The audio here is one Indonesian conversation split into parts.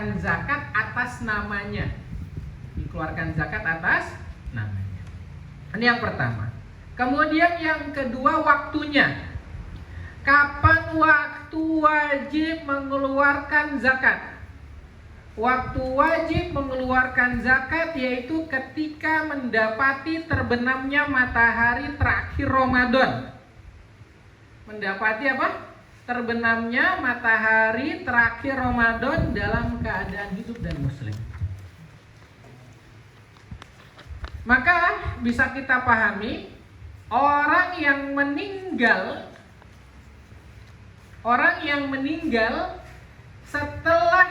dikeluarkan zakat atas namanya. Dikeluarkan zakat atas namanya. Ini yang pertama. Kemudian yang kedua, waktunya. Kapan waktu wajib mengeluarkan zakat? Waktu wajib mengeluarkan zakat yaitu ketika mendapati terbenamnya matahari terakhir Ramadan. Mendapati apa? Terbenamnya matahari terakhir Ramadan dalam keadaan hidup dan muslim. Maka bisa kita pahami, orang yang meninggal setelah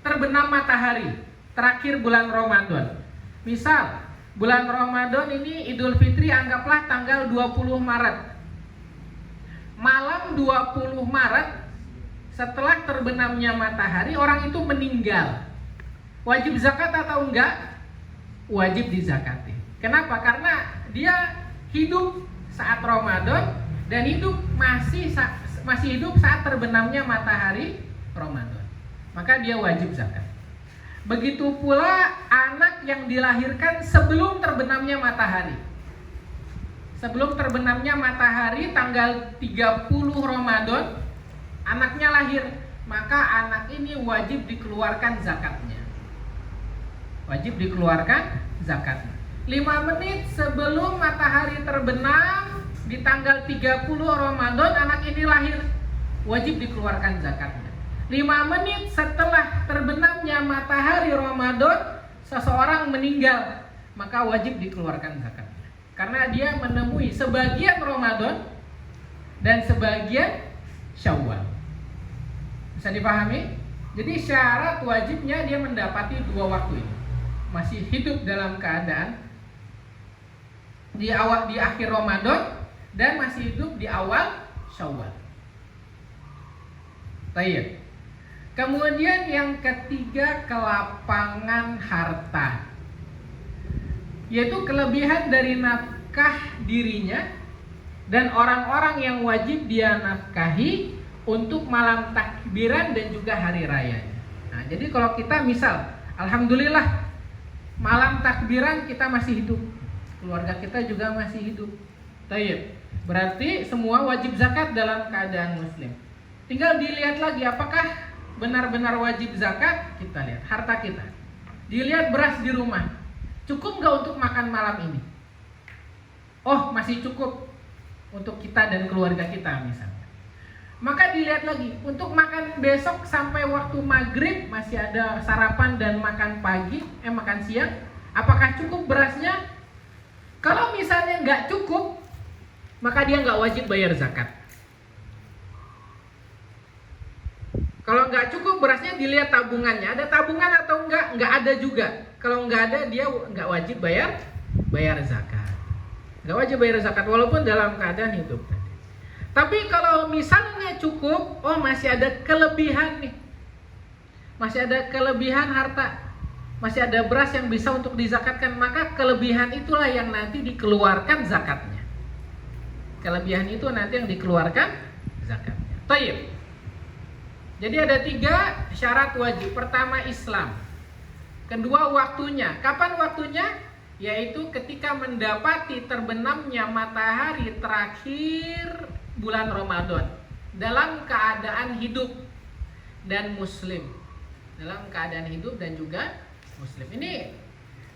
terbenam matahari terakhir bulan Ramadan. Misal bulan Ramadan ini Idul Fitri anggaplah tanggal 20 Maret. Malam 20 Maret setelah terbenamnya matahari orang itu meninggal. Wajib zakat atau enggak? Wajib dizakati. Kenapa? Karena dia hidup saat Ramadan dan masih hidup saat terbenamnya matahari Ramadan. Maka dia wajib zakat. Begitu pula anak yang dilahirkan sebelum terbenamnya matahari. Sebelum terbenamnya matahari tanggal 30 Ramadan, anaknya lahir, maka anak ini wajib dikeluarkan zakatnya. Wajib dikeluarkan zakatnya. 5 menit sebelum matahari terbenam di tanggal 30 Ramadan anak ini lahir, wajib dikeluarkan zakatnya. 5 menit setelah terbenamnya matahari Ramadan seseorang meninggal, maka wajib dikeluarkan zakatnya. Karena dia menemui sebagian Ramadan dan sebagian Syawal. Bisa dipahami? Jadi syarat wajibnya dia mendapati 2 waktu ini. Masih hidup dalam keadaan di akhir Ramadan dan masih hidup di awal Syawal. Baik. Kemudian yang ketiga, kelapangan harta, yaitu kelebihan dari nafkah dirinya dan orang-orang yang wajib dia nafkahi untuk malam takbiran dan juga hari rayanya. Nah, jadi kalau kita misal, alhamdulillah malam takbiran kita masih hidup, keluarga kita juga masih hidup, tayyib, berarti semua wajib zakat dalam keadaan muslim. Tinggal dilihat lagi apakah benar-benar wajib zakat. Kita lihat harta kita, dilihat beras di rumah, cukup nggak untuk makan malam ini? Oh, masih cukup untuk kita dan keluarga kita misalnya. Maka dilihat lagi untuk makan besok sampai waktu maghrib masih ada sarapan dan makan makan siang, apakah cukup berasnya? Kalau misalnya nggak cukup, maka dia nggak wajib bayar zakat. Kalau nggak cukup berasnya, dilihat tabungannya, ada tabungan atau enggak? Nggak ada juga. Kalau nggak ada, dia nggak wajib bayar zakat. Nggak wajib bayar zakat walaupun dalam keadaan hidup. Tapi kalau misalnya cukup, oh masih ada kelebihan nih, masih ada kelebihan harta, masih ada beras yang bisa untuk dizakatkan, maka kelebihan itulah yang nanti dikeluarkan zakatnya. Kelebihan itu nanti yang dikeluarkan zakatnya. Tayyib. Jadi ada 3 syarat wajib. Pertama Islam. Kedua waktunya. Kapan waktunya? Yaitu ketika mendapati terbenamnya matahari terakhir bulan Ramadan dalam keadaan hidup dan muslim. Dalam keadaan hidup dan juga muslim. Ini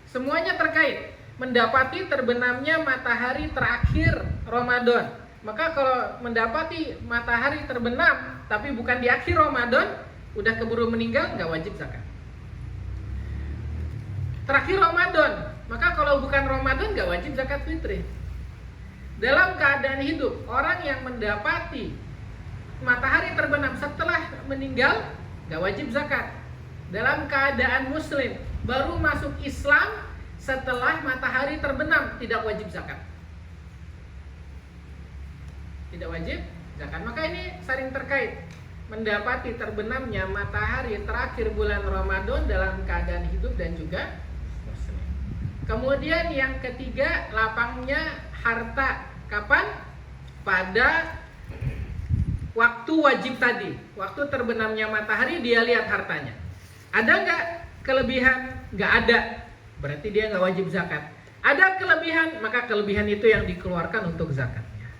semuanya terkait. Mendapati terbenamnya matahari terakhir Ramadan. Maka kalau mendapati matahari terbenam tapi bukan di akhir Ramadan, udah keburu meninggal, nggak wajib zakat. Terakhir Ramadan, maka kalau bukan Ramadan nggak wajib zakat fitri. Dalam keadaan hidup, orang yang mendapati matahari terbenam setelah meninggal, nggak wajib zakat. Dalam keadaan muslim, baru masuk Islam setelah matahari terbenam, tidak wajib zakat. Tidak wajib zakat. Maka ini saling terkait. Mendapati terbenamnya matahari terakhir bulan Ramadan dalam keadaan hidup dan juga muslim. Kemudian yang ketiga, lapangnya harta. Kapan? Pada waktu wajib tadi. Waktu terbenamnya matahari dia lihat hartanya. Ada nggak kelebihan? Nggak ada, berarti dia nggak wajib zakat. Ada kelebihan, maka kelebihan itu yang dikeluarkan untuk zakatnya.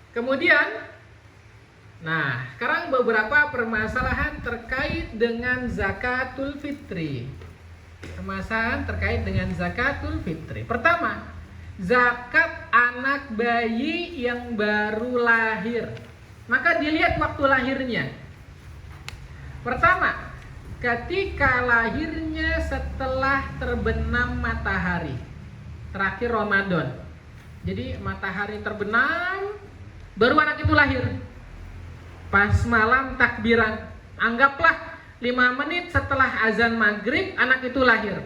Kemudian, nah sekarang beberapa permasalahan terkait dengan zakatul fitri. Permasalahan terkait dengan zakatul fitri. Pertama, zakat anak bayi yang baru lahir. Maka dilihat waktu lahirnya. Pertama, ketika lahirnya setelah terbenam matahari, terakhir Ramadan. Jadi matahari terbenam, baru anak itu lahir. Pas malam takbiran, anggaplah 5 menit setelah azan maghrib anak itu lahir.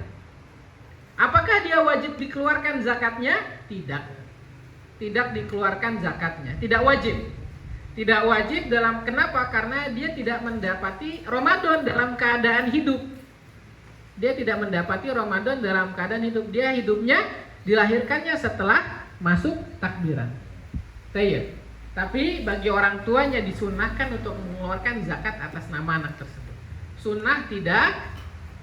Apakah dia wajib dikeluarkan zakatnya? Tidak. Tidak dikeluarkan zakatnya, tidak wajib. Tidak wajib dalam kenapa? Karena dia tidak mendapati Ramadan dalam keadaan hidup. Dia tidak mendapati Ramadan dalam keadaan hidup. Dia hidupnya dilahirkannya setelah masuk takbiran. Tapi bagi orang tuanya disunahkan untuk mengeluarkan zakat atas nama anak tersebut. Sunnah tidak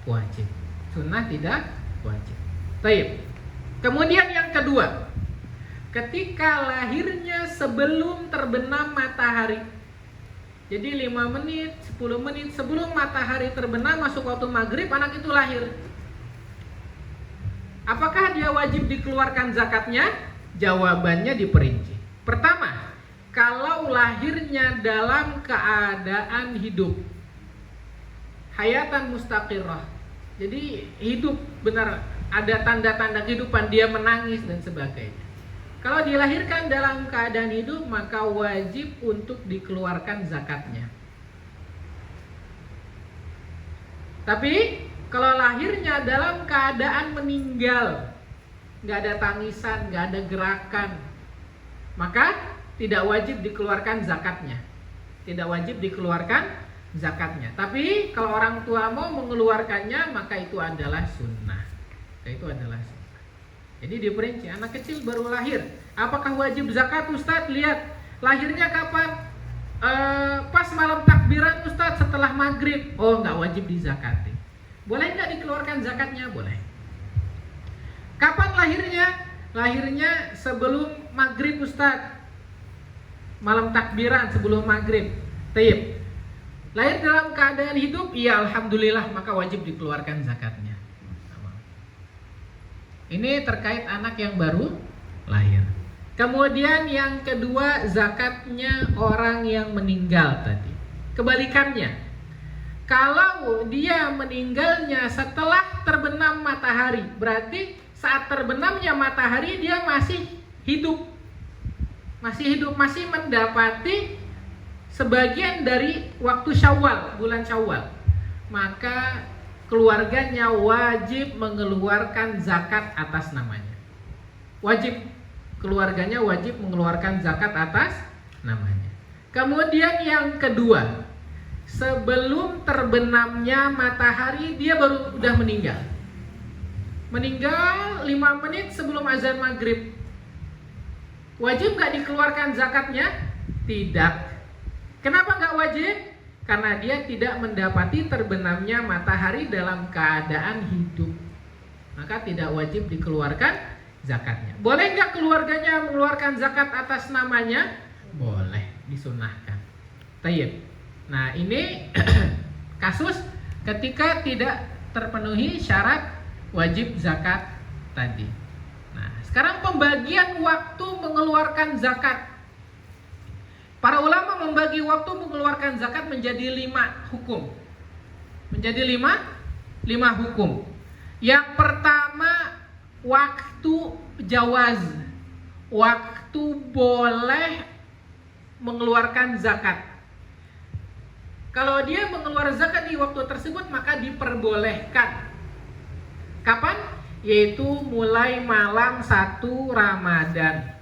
wajib. Sunnah tidak wajib. Kemudian yang kedua, ketika lahirnya sebelum terbenam matahari. Jadi 5 menit, 10 menit sebelum matahari terbenam masuk waktu maghrib anak itu lahir. Apakah dia wajib dikeluarkan zakatnya? Jawabannya diperinci. Pertama, kalau lahirnya dalam keadaan hidup, hayatan mustaqirrah. Jadi hidup benar, ada tanda-tanda kehidupan, dia menangis dan sebagainya. Kalau dilahirkan dalam keadaan hidup, maka wajib untuk dikeluarkan zakatnya. Tapi kalau lahirnya dalam keadaan meninggal, nggak ada tangisan, nggak ada gerakan, maka tidak wajib dikeluarkan zakatnya. Tidak wajib dikeluarkan zakatnya. Tapi kalau orang tua mau mengeluarkannya, maka itu adalah sunnah. Itu adalah sunnah. Jadi diperinci, anak kecil baru lahir, apakah wajib zakat? Ustadz, lihat lahirnya kapan? Pas malam takbiran Ustadz, setelah maghrib. Oh, nggak wajib dizakati. Boleh nggak dikeluarkan zakatnya? Boleh. Kapan lahirnya? Lahirnya sebelum maghrib Ustadz, malam takbiran sebelum maghrib. Lahir dalam keadaan hidup, iya alhamdulillah, maka wajib dikeluarkan zakatnya. Ini terkait anak yang baru lahir. Kemudian yang kedua, zakatnya orang yang meninggal tadi. Kebalikannya, kalau dia meninggalnya setelah terbenam matahari, berarti saat terbenamnya matahari dia masih hidup. Masih mendapati sebagian dari waktu Syawal, bulan Syawal. Maka keluarganya wajib mengeluarkan zakat atas namanya. Wajib, keluarganya wajib mengeluarkan zakat atas namanya. Kemudian yang kedua, sebelum terbenamnya matahari dia baru udah meninggal. Meninggal 5 menit sebelum azan maghrib. Wajib gak dikeluarkan zakatnya? Tidak. Kenapa gak wajib? Karena dia tidak mendapati terbenamnya matahari dalam keadaan hidup, maka tidak wajib dikeluarkan zakatnya. Boleh nggak keluarganya mengeluarkan zakat atas namanya? Boleh, disunahkan. Nah ini kasus ketika tidak terpenuhi syarat wajib zakat tadi. Nah sekarang pembagian waktu mengeluarkan zakat. Para ulama membagi waktu mengeluarkan zakat menjadi 5 hukum. Menjadi 5 hukum. Yang pertama, waktu jawaz. Waktu boleh mengeluarkan zakat. Kalau dia mengeluarkan zakat di waktu tersebut, maka diperbolehkan. Kapan? Yaitu mulai malam 1 Ramadan.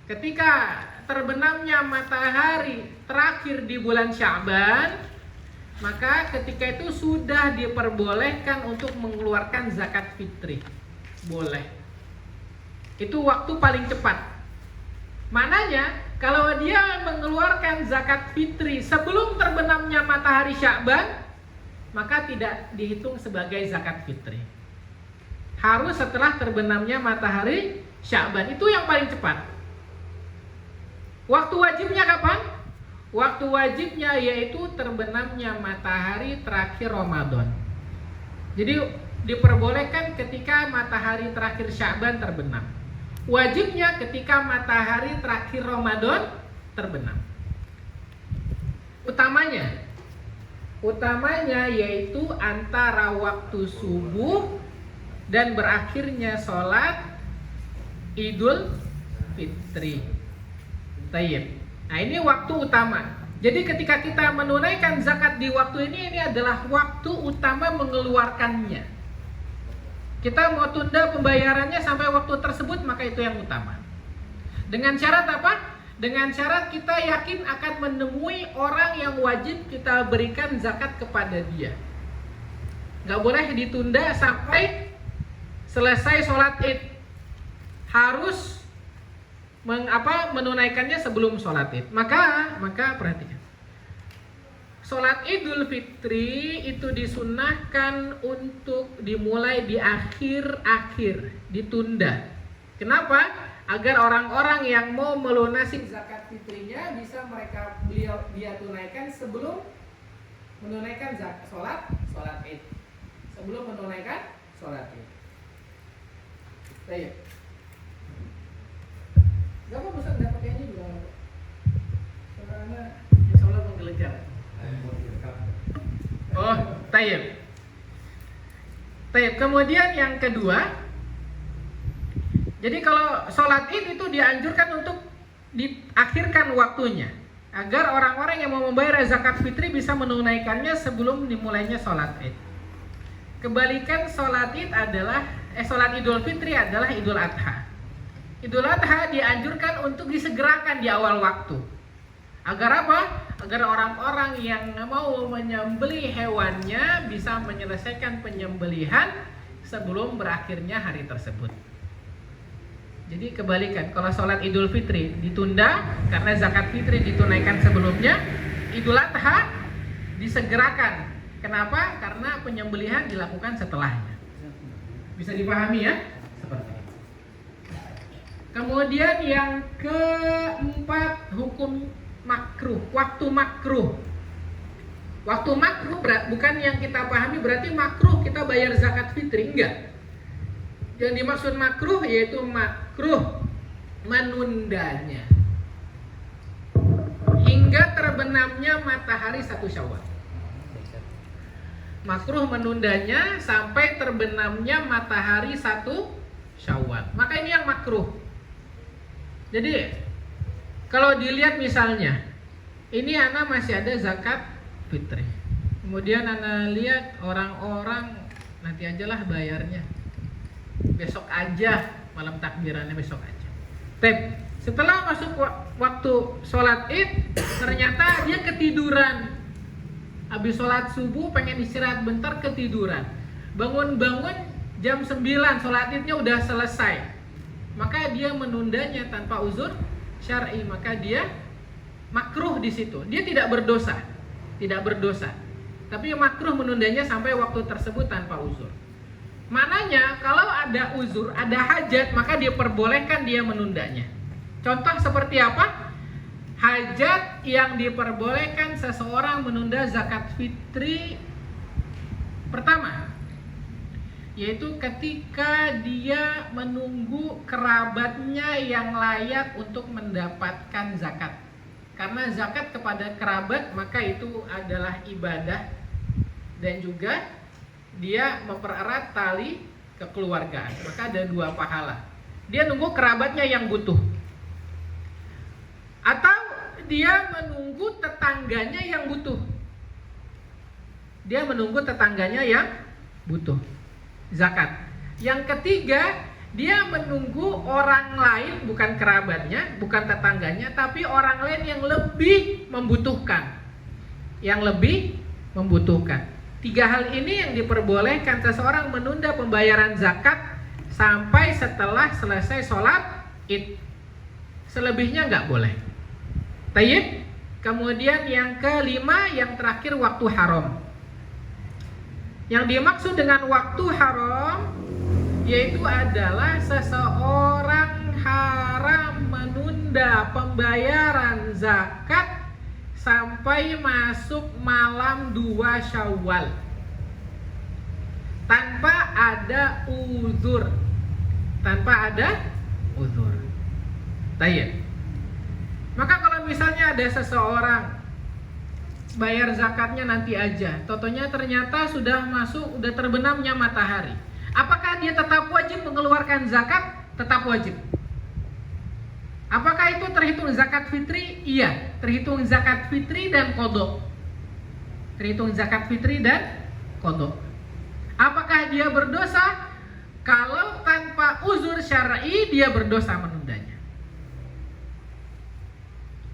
Ketika terbenamnya matahari terakhir di bulan Sya'ban, maka ketika itu sudah diperbolehkan untuk mengeluarkan zakat fitri. Boleh. Itu waktu paling cepat. Maknanya Kalau dia mengeluarkan zakat fitri sebelum terbenamnya matahari Sya'ban, maka tidak dihitung sebagai zakat fitri. Harus setelah terbenamnya matahari Sya'ban. Itu yang paling cepat. Waktu wajibnya kapan? Waktu wajibnya yaitu terbenamnya matahari terakhir Ramadan. Jadi diperbolehkan ketika matahari terakhir Sya'ban terbenam. Wajibnya ketika matahari terakhir Ramadan terbenam. Utamanya yaitu antara waktu subuh dan berakhirnya sholat Idul Fitri. Tayyib. Nah, ini waktu utama. Jadi ketika kita menunaikan zakat di waktu ini adalah waktu utama mengeluarkannya. Kita mau tunda pembayarannya sampai waktu tersebut, maka itu yang utama. Dengan syarat apa? Dengan syarat kita yakin akan menemui orang yang wajib kita berikan zakat kepada dia. Gak boleh ditunda sampai selesai sholat Id. Harus menunaikannya sebelum sholat Id. Maka perhatikan. Sholat Idul Fitri itu disunnahkan untuk dimulai di akhir-akhir, ditunda. Kenapa? Agar orang-orang yang mau melunasi zakat fitrinya bisa dia tunaikan sebelum menunaikan sholat Id. Sebelum menunaikan sholat Id. Baik. Gak apa Ustaz, nggak pakai ini juga. Karena insya Allah menggelegar. Oh, tayyib. Kemudian yang kedua, jadi kalau sholat Id itu dianjurkan untuk diakhirkan waktunya, agar orang-orang yang mau membayar zakat fitri bisa menunaikannya sebelum dimulainya sholat Id. Kebalikan sholat Idul Fitri adalah Idul Adha. Idul Adha dianjurkan untuk disegerakan di awal waktu. Agar apa? Agar orang-orang yang mau menyembelih hewannya bisa menyelesaikan penyembelihan sebelum berakhirnya hari tersebut. Jadi kebalikan, kalau sholat Idul Fitri ditunda karena zakat fitri ditunaikan sebelumnya, Idul Adha disegerakan. Kenapa? Karena penyembelihan dilakukan setelahnya. Bisa dipahami ya? Seperti itu. Kemudian yang keempat, hukum makruh, waktu makruh. Waktu makruh bukan yang kita pahami berarti makruh kita bayar zakat fitri, enggak. Yang dimaksud makruh yaitu makruh menundanya hingga terbenamnya matahari 1 Syawal. Makruh menundanya sampai terbenamnya matahari 1 Syawal. Maka ini yang makruh. Jadi kalau dilihat misalnya, ini anak masih ada zakat fitri. Kemudian anak lihat orang-orang nanti ajalah bayarnya. Besok aja, malam takbirannya besok aja. Setelah masuk waktu sholat Id, ternyata dia ketiduran. Habis sholat subuh pengen istirahat bentar, ketiduran. Bangun-bangun jam 9, sholat Idnya udah selesai. Maka dia menundanya tanpa uzur syar'i, maka dia makruh di situ. Dia tidak berdosa. Tapi makruh menundanya sampai waktu tersebut tanpa uzur. Maknanya kalau ada uzur, ada hajat, maka diperbolehkan dia menundanya. Contoh seperti apa? Hajat yang diperbolehkan seseorang menunda zakat fitri pertama, yaitu ketika dia menunggu kerabatnya yang layak untuk mendapatkan zakat. Karena zakat kepada kerabat maka itu adalah ibadah dan juga dia mempererat tali kekeluargaan. Maka ada 2 pahala. Dia nunggu kerabatnya yang butuh, atau dia menunggu tetangganya yang butuh. Zakat. Yang ketiga, dia menunggu orang lain, bukan kerabatnya, bukan tetangganya, tapi orang lain yang lebih membutuhkan. 3 hal ini yang diperbolehkan seseorang menunda pembayaran zakat sampai setelah selesai sholat Id. Selebihnya nggak boleh. Tayyib. Kemudian yang kelima, yang terakhir, waktu haram. Yang dimaksud dengan waktu haram yaitu adalah seseorang haram menunda pembayaran zakat sampai masuk malam 2 Syawal tanpa ada uzur. Tayyib. Maka kalau misalnya ada seseorang bayar zakatnya nanti aja, totonya ternyata sudah terbenamnya matahari, apakah dia tetap wajib mengeluarkan zakat? Tetap wajib. Apakah itu terhitung zakat fitri? Iya, terhitung zakat fitri dan qadha. Apakah dia berdosa? Kalau tanpa uzur syar'i dia berdosa menundanya.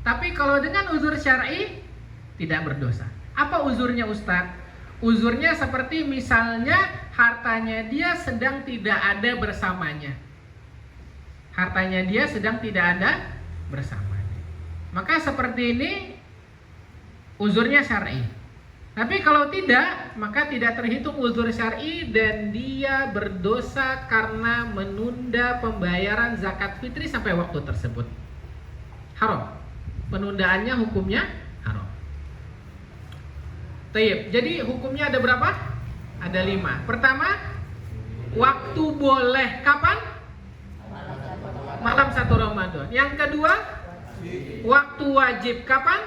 Tapi kalau dengan uzur syar'i tidak berdosa. Apa uzurnya, Ustadz? Uzurnya seperti misalnya hartanya dia sedang tidak ada bersamanya. Maka seperti ini uzurnya syar'i. Tapi kalau tidak, maka tidak terhitung uzur syar'i dan dia berdosa karena menunda pembayaran zakat fitri sampai waktu tersebut. Haram. Penundaannya hukumnya haram. Tayyib. Jadi hukumnya ada berapa? Ada 5. Pertama, waktu boleh kapan? Malam 1 Ramadan. Yang kedua, waktu wajib kapan?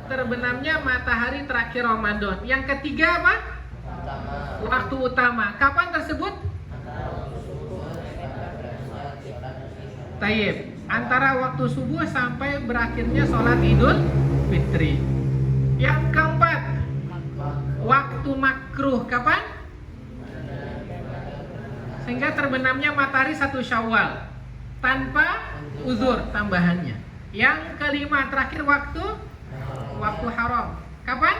Terbenamnya matahari terakhir Ramadan. Yang ketiga apa? Waktu utama. Kapan tersebut? Tayyib. Antara waktu subuh sampai berakhirnya sholat Idul Fitri. Yang keempat, waktu makruh kapan? Sehingga terbenamnya matahari 1 Syawal tanpa uzur tambahannya. Yang kelima, terakhir waktu haram. Kapan?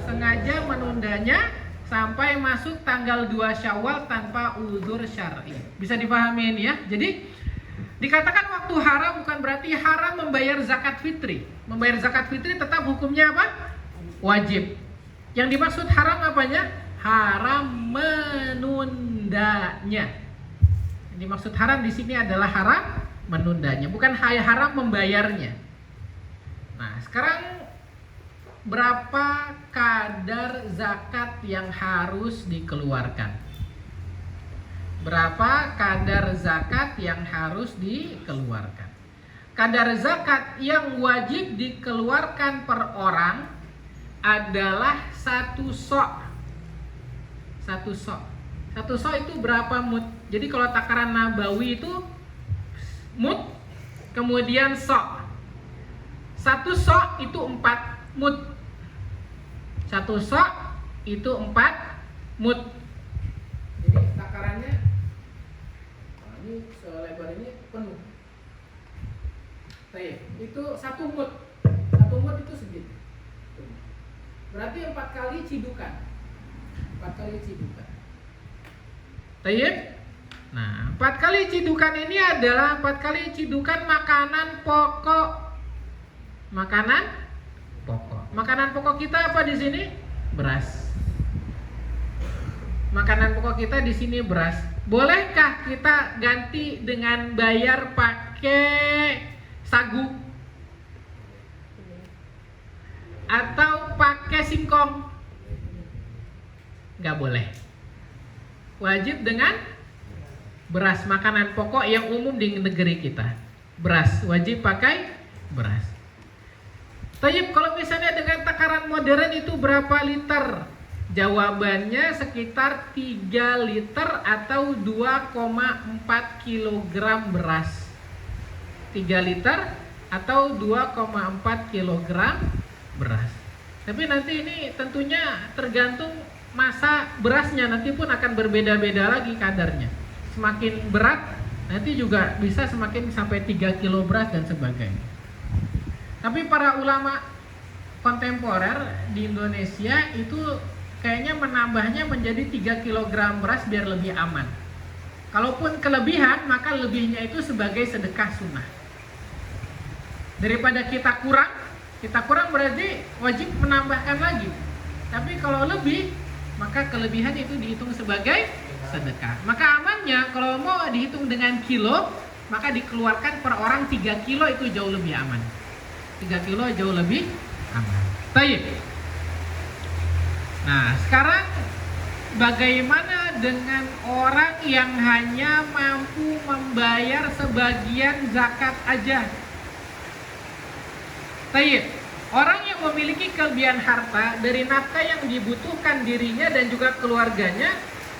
Sengaja menundanya sampai masuk tanggal 2 Syawal tanpa uzur syar'i. Bisa dipahami ini ya. Jadi dikatakan waktu haram bukan berarti haram membayar zakat fitri. Membayar zakat fitri tetap hukumnya apa? Wajib. Yang dimaksud haram apanya? Haram menundanya. Yang dimaksud haram di sini adalah haram menundanya, bukan haram membayarnya. Nah, sekarang berapa kadar zakat yang harus dikeluarkan? Berapa kadar zakat yang harus dikeluarkan? Kadar zakat yang wajib dikeluarkan per orang adalah 1 sok. 1 sok. 1 sok itu berapa mud? Jadi kalau takaran nabawi itu mud, kemudian sok. 1 sok itu 4 mud. 1 sok itu 4 mud. Jadi takarannya ini selebar ini penuh. Baik, itu 1 mud. 1 mud itu segitu. Berarti 4 kali cidukan. 4 kali cidukan. Baik. Nah, 4 kali cidukan ini adalah 4 kali cidukan makanan pokok. Makanan pokok kita apa di sini? Beras. Makanan pokok kita di sini beras. Bolehkah kita ganti dengan bayar pakai sagu? Atau pakai singkong? Nggak boleh. Wajib dengan beras, makanan pokok yang umum di negeri kita. Beras, wajib pakai beras. Tayyib, kalau misalnya dengan takaran modern itu berapa liter? Jawabannya sekitar 3 liter atau 2,4 kilogram beras. 3 liter atau 2,4 kilogram beras. Tapi nanti ini tentunya tergantung masa berasnya, nanti pun akan berbeda-beda lagi kadarnya. Semakin berat nanti juga bisa semakin sampai 3 kilo beras dan sebagainya. Tapi para ulama kontemporer di Indonesia itu kayaknya menambahnya menjadi 3 kg beras biar lebih aman. Kalaupun kelebihan, maka lebihnya itu sebagai sedekah sunnah. Daripada kita kurang berarti wajib menambahkan lagi. Tapi kalau lebih, maka kelebihan itu dihitung sebagai sedekah. Maka amannya kalau mau dihitung dengan kilo, maka dikeluarkan per orang 3 kilo, itu jauh lebih aman. 3 kilo jauh lebih aman. Baik. Nah, sekarang bagaimana dengan orang yang hanya mampu membayar sebagian zakat aja? Baik. Orang yang memiliki kelebihan harta dari nafkah yang dibutuhkan dirinya dan juga keluarganya,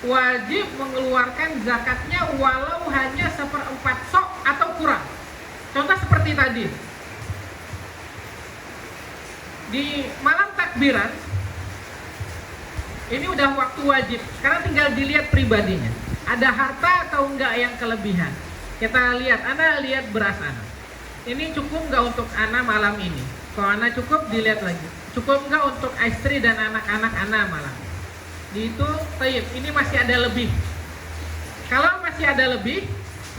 wajib mengeluarkan zakatnya walau hanya 1/4 sok atau kurang. Contoh seperti tadi. Di malam takbiran, ini udah waktu wajib. Sekarang tinggal dilihat pribadinya. Ada harta atau enggak yang kelebihan. Kita lihat, Anda lihat beras Anda. Ini cukup enggak untuk Anda malam ini? Kalau Anda cukup, dilihat lagi. Cukup enggak untuk istri dan anak-anak Anda malam? Dihitung, taib, ini masih ada lebih. Kalau masih ada lebih,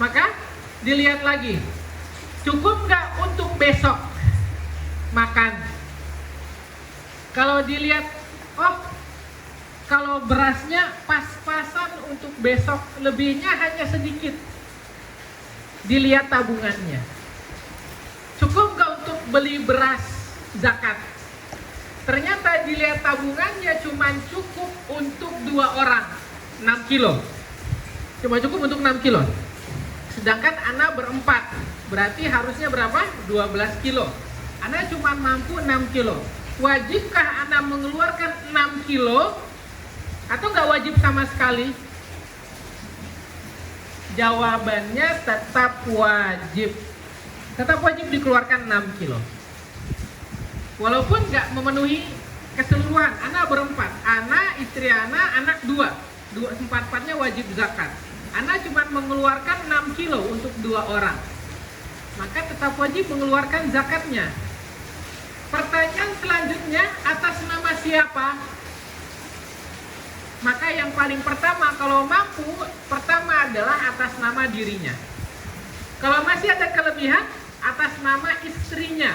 maka dilihat lagi. Cukup enggak untuk besok makan? Kalau dilihat, oh, kalau berasnya pas-pasan untuk besok, lebihnya hanya sedikit. Dilihat tabungannya. Cukup nggak untuk beli beras zakat? Ternyata dilihat tabungannya cuma cukup untuk 2 orang, 6 kilo. Cuma cukup untuk 6 kilo. Sedangkan anak berempat, berarti harusnya berapa? 12 kilo. Anak cuma mampu 6 kilo. Wajibkah anak mengeluarkan 6 kilo? Atau nggak wajib sama sekali? Jawabannya tetap wajib. Tetap wajib dikeluarkan 6 kilo. Walaupun nggak memenuhi keseluruhan. Anak berempat, anak, istri anak 2. 4-4-nya wajib zakat. Anak cuma mengeluarkan 6 kilo untuk 2 orang. Maka tetap wajib mengeluarkan zakatnya. Pertanyaan selanjutnya, atas nama siapa? Maka yang paling pertama, kalau mampu, pertama adalah atas nama dirinya. Kalau masih ada kelebihan, atas nama istrinya.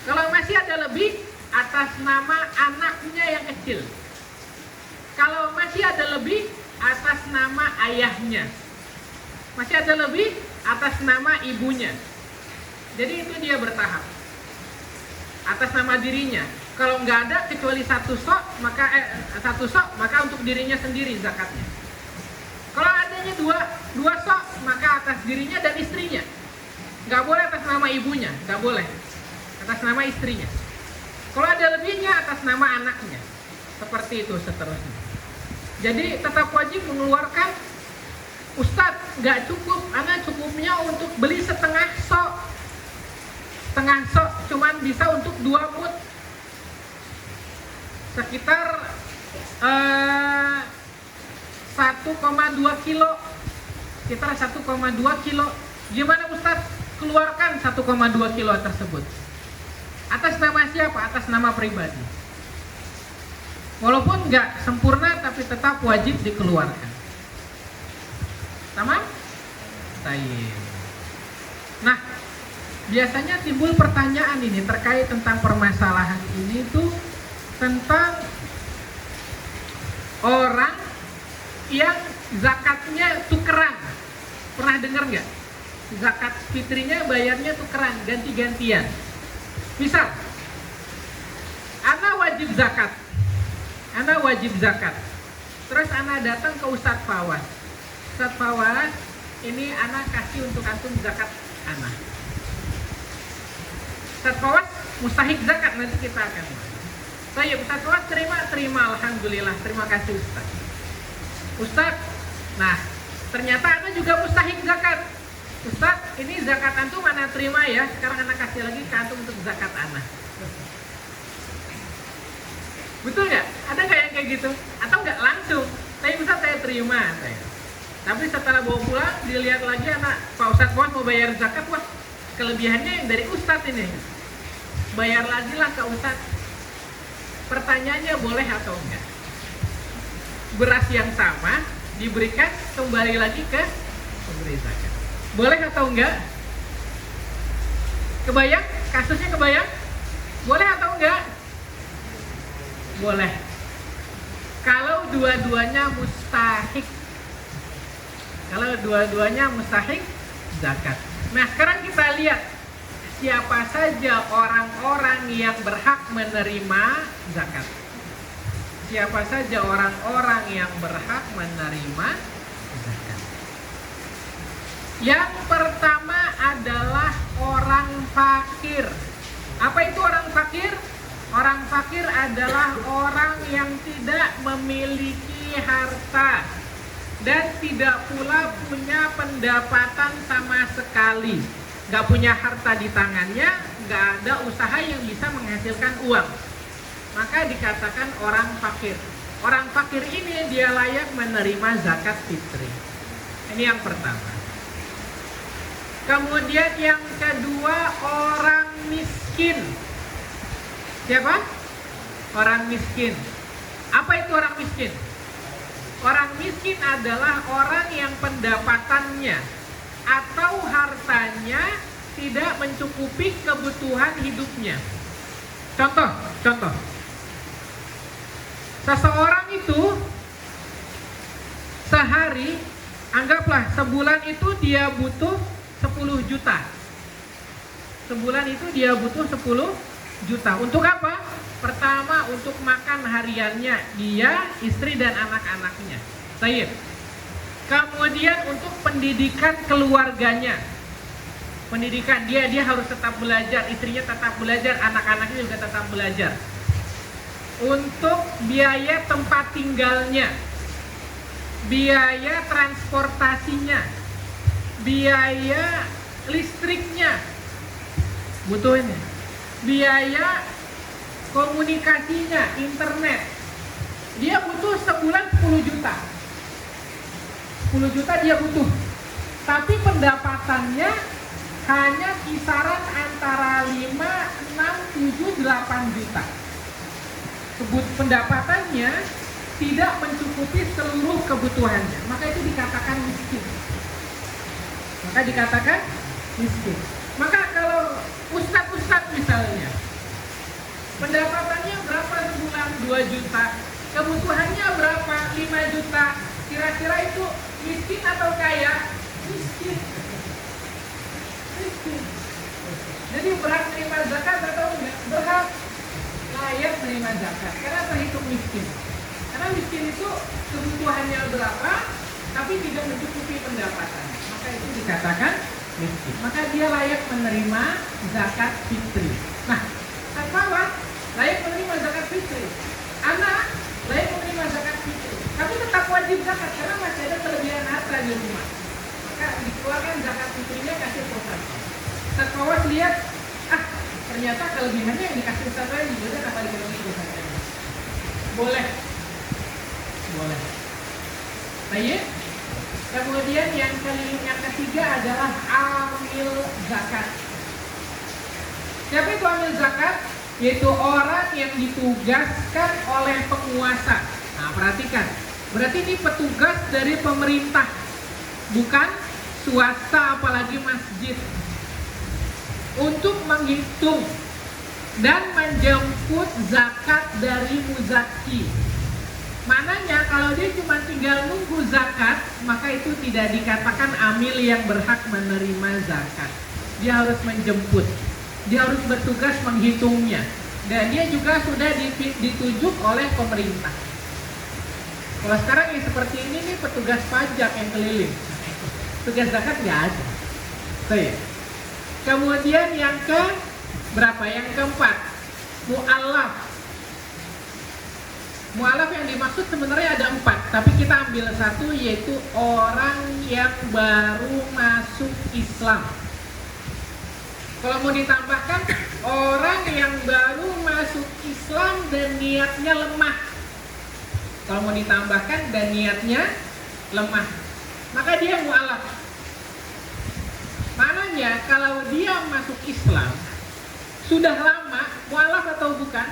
Kalau masih ada lebih, atas nama anaknya yang kecil. Kalau masih ada lebih, atas nama ayahnya. Masih ada lebih, atas nama ibunya. Jadi itu dia bertahap. Atas nama dirinya. Kalau nggak ada kecuali satu sok, maka untuk dirinya sendiri zakatnya. Kalau adanya dua sok, maka atas dirinya dan istrinya. Nggak boleh atas nama ibunya, nggak boleh. Atas nama istrinya. Kalau ada lebihnya, atas nama anaknya. Seperti itu seterusnya. Jadi tetap wajib mengeluarkan. Ustadz, nggak cukup, anak cukupnya untuk beli setengah sok. Setengah sok cuman bisa untuk 2 mut. Sekitar 1,2 kilo. Sekitar 1,2 kilo. Gimana Ustadz? Keluarkan 1,2 kilo tersebut. Atas nama siapa? Atas nama pribadi. Walaupun nggak sempurna, tapi tetap wajib dikeluarkan. Sama? Baik. Nah, biasanya timbul pertanyaan ini terkait tentang permasalahan ini tuh tentang orang yang zakatnya tukeran. Pernah dengar nggak? Zakat fitrinya bayarnya tukeran, ganti-gantian. Misal, ana wajib zakat. Terus ana datang ke Ustadz Fawaz. Ustadz Fawaz, ini ana kasih untuk antum zakat ana. Ustadz Fawaz mustahik zakat, nanti kita akan. Saya Ustadz Fawaz terima, alhamdulillah, terima kasih Ustadz. Ustadz, nah ternyata ana juga mustahik zakat. Ustadz, ini zakat antum ana terima ya. Sekarang ana kasih lagi ke antum untuk zakat ana. Betul nggak? Ada nggak yang kayak gitu? Atau nggak langsung? Tapi Ustadz saya terima. Tapi setelah bawa pulang, dilihat lagi anak Pak Ustadz mau bayar zakat, wah kelebihannya yang dari Ustadz ini. Bayar lagi lah ke Ustadz. Pertanyaannya boleh atau enggak? Beras yang sama diberikan kembali lagi ke pemberi zakat. Boleh atau enggak? Kebayang? Kasusnya kebayang? Boleh atau enggak? Boleh. Kalau dua-duanya mustahik. Kalau dua-duanya mustahik zakat. Nah, sekarang kita lihat siapa saja orang-orang yang berhak menerima zakat. Siapa saja orang-orang yang berhak menerima zakat. Yang pertama adalah orang fakir. Apa itu orang fakir? Orang fakir adalah orang yang tidak memiliki harta dan tidak pula punya pendapatan sama sekali. Gak punya harta di tangannya, gak ada usaha yang bisa menghasilkan uang. Maka dikatakan orang fakir. Orang fakir ini dia layak menerima zakat fitri. Ini yang pertama. Kemudian yang kedua, orang miskin. Siapa? Orang miskin. Apa itu orang miskin? Orang miskin adalah orang yang pendapatannya atau hartanya tidak mencukupi kebutuhan hidupnya. Contoh. Seseorang itu sehari, anggaplah sebulan itu dia butuh 10 juta. Sebulan itu dia butuh 10 juta. Untuk apa? Pertama, untuk makan hariannya dia, istri dan anak-anaknya. Baik. Kemudian untuk pendidikan keluarganya. Pendidikan dia harus tetap belajar, istrinya tetap belajar, anak-anaknya juga tetap belajar. Untuk biaya tempat tinggalnya, biaya transportasinya, biaya listriknya, butuh ini, biaya komunikasinya, internet, dia butuh sebulan 10 juta. 10 juta dia butuh. Tapi pendapatannya hanya kisaran antara 5, 6, 7, 8 juta. Pendapatannya tidak mencukupi seluruh kebutuhannya. Maka itu dikatakan miskin. Maka kalau ustadz misalnya, pendapatannya berapa sebulan? 2 juta. Kebutuhannya berapa? 5 juta. Kira-kira itu miskin atau kaya? Miskin. Jadi berhak menerima zakat atau enggak? Berhak, layak menerima zakat. Karena terhitung miskin. Karena miskin itu kebutuhannya berapa, tapi tidak mencukupi pendapatan. Maka itu dikatakan miskin. Maka dia layak menerima zakat fitri. Nah, akhwat layak menerima zakat fitri. Anak layak menerima zakat fitri. Tapi tetap wajib zakat karena masih ada kelebihan harta di rumah. Maka dikeluarkan zakat fitrinya, kasih proposal. Akhwat lihat, ternyata kelebihannya yang dikasih Ustaz lain juga apa dikasih zakat. Boleh. Baik. Kemudian yang ketiga adalah amil zakat. Siapa itu amil zakat? Yaitu orang yang ditugaskan oleh penguasa. Nah, perhatikan. Berarti ini petugas dari pemerintah, bukan swasta apalagi masjid. Untuk menghitung dan menjemput zakat dari muzaki. Maknanya kalau dia cuma tinggal nunggu zakat, maka itu tidak dikatakan amil yang berhak menerima zakat. Dia harus menjemput, dia harus bertugas menghitungnya, dan dia juga sudah ditunjuk oleh pemerintah. Kalau sekarang yang seperti ini nih petugas pajak yang keliling, tugas zakat nggak ada. Baik. Kemudian yang ke berapa? Yang keempat, mu'allaf. Mu'allaf yang dimaksud sebenarnya ada 4, tapi kita ambil satu, yaitu orang yang baru masuk Islam. Kalau mau ditambahkan, orang yang baru masuk Islam dan niatnya lemah. Kalau mau ditambahkan dan niatnya lemah, maka dia mu'allaf. Maknanya kalau dia masuk Islam sudah lama, mu'allaf atau bukan?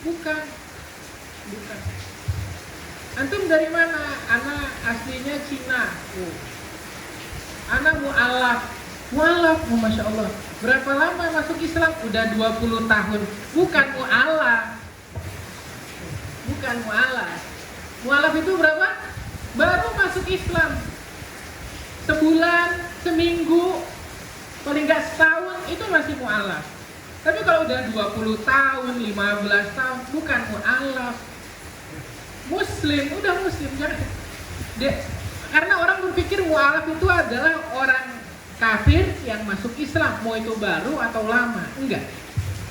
Bukan. Antum dari mana? Ana aslinya Cina. Ana mu'allaf. Mu'alaf, oh, Masya Allah. Berapa lama masuk Islam? Udah 20 tahun. Bukan mu'alaf. Bukan mu'alaf. Mu'alaf itu berapa? Baru masuk Islam. Sebulan, seminggu, paling nggak setahun, itu masih mu'alaf. Tapi kalau udah 20 tahun, 15 tahun, bukan mu'alaf. Muslim, udah muslim. Karena orang berpikir mu'alaf itu adalah orang kafir yang masuk Islam, mau itu baru atau lama. Enggak.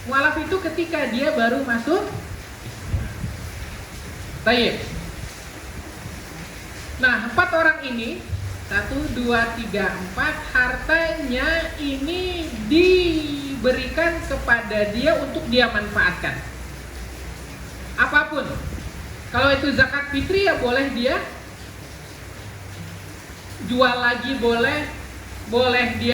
Mu'alaf itu ketika dia baru masuk. Baik. Nah, 4 orang ini, 1, 2, 3, 4, hartanya ini diberikan kepada dia untuk dia manfaatkan. Apapun. Kalau itu zakat fitri ya boleh dia jual lagi, boleh dia